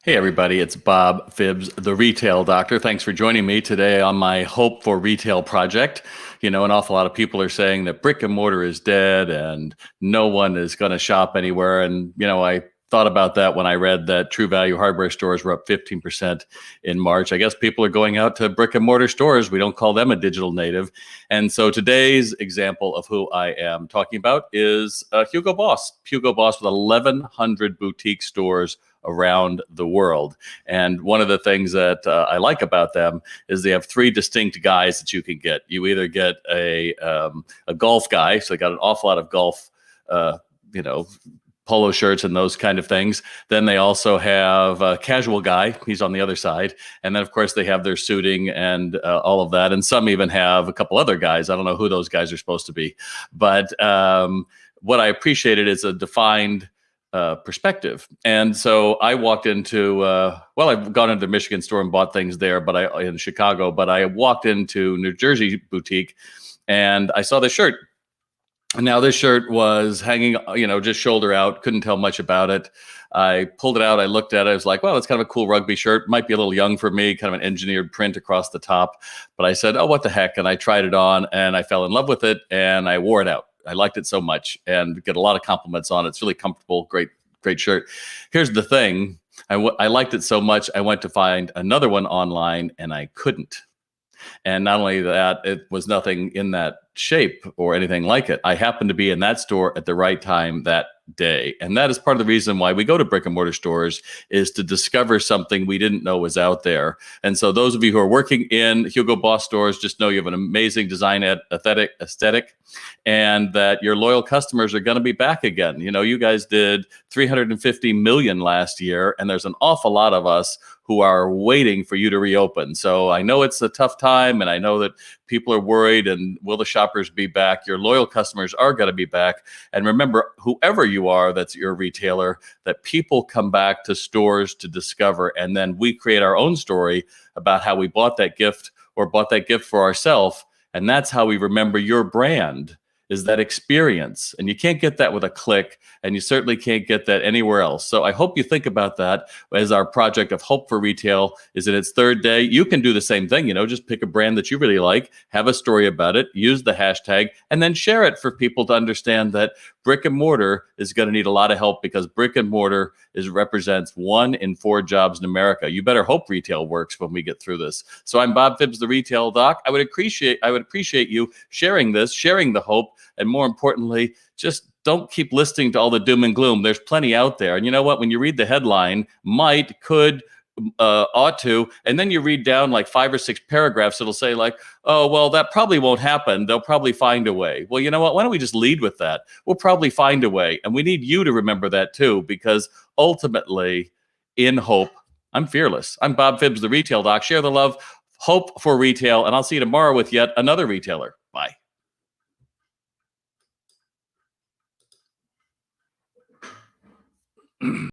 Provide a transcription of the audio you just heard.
Hey everybody, it's Bob Phibbs, the retail doctor. Thanks for joining me today on my Hope for Retail project. An awful lot of people are saying that brick and mortar is dead and no one is going to shop anywhere. I thought about that when I read that True Value hardware stores were up 15% in March. I guess people are going out to brick and mortar stores. We don't call them a digital native. And so today's example of who I am talking about is Hugo Boss. Hugo Boss with 1,100 boutique stores around the world. And one of the things that I like about them is they have three distinct guys that you can get. You either get a golf guy, so they got an awful lot of golf, you know, polo shirts and those kind of things. Then they also have a casual guy. He's on the other side. And then, of course, they have their suiting and all of that. And some even have a couple other guys. I don't know who those guys are supposed to be. But what I appreciated is a defined perspective. And so I walked into, I've gone into the Michigan store and bought things there, in Chicago, but I walked into New Jersey boutique and I saw this shirt. And now this shirt was hanging, just shoulder out, couldn't tell much about it. I pulled it out, I looked at it, I was like, well, it's kind of a cool rugby shirt. Might be a little young for me, kind of an engineered print across the top. But I said, oh, what the heck? And I tried it on and I fell in love with it and I wore it out. I liked it so much and get a lot of compliments on it. It's really comfortable, great shirt. Here's the thing. I liked it so much, I went to find another one online and I couldn't. And not only that, it was nothing in that shape or anything like it. I happened to be in that store at the right time that day. And that is part of the reason why we go to brick and mortar stores, is to discover something we didn't know was out there. And so those of you who are working in Hugo Boss stores, just know you have an amazing design aesthetic, and that your loyal customers are going to be back again. You guys did 350 million last year, and there's an awful lot of us who are waiting for you to reopen. So I know it's a tough time, and I know that people are worried, and will the shoppers be back? Your loyal customers are going to be back. And remember, whoever you are that's your retailer, that people come back to stores to discover, and then we create our own story about how we bought that gift or bought that gift for ourselves. And that's how we remember your brand, is that experience. And you can't get that with a click, and you certainly can't get that anywhere else. So I hope you think about that as our project of Hope for Retail is in its third day. You can do the same thing, just pick a brand that you really like, have a story about it, use the hashtag, and then share it for people to understand that brick and mortar is going to need a lot of help, because brick and mortar represents 1 in 4 jobs in America. You better hope retail works when we get through this. So I'm Bob Phibbs, the retail doc. I would appreciate you sharing this, sharing the hope, and more importantly, just don't keep listening to all the doom and gloom. There's plenty out there. And you know what? When you read the headline, might, could, ought to, and then you read down like 5 or 6 paragraphs, it'll say like, oh, well, that probably won't happen. They'll probably find a way. Well, you know what? Why don't we just lead with that? We'll probably find a way. And we need you to remember that too, because ultimately, in hope, I'm fearless. I'm Bob Phibbs, the retail doc. Share the love, hope for retail, and I'll see you tomorrow with yet another retailer. Bye.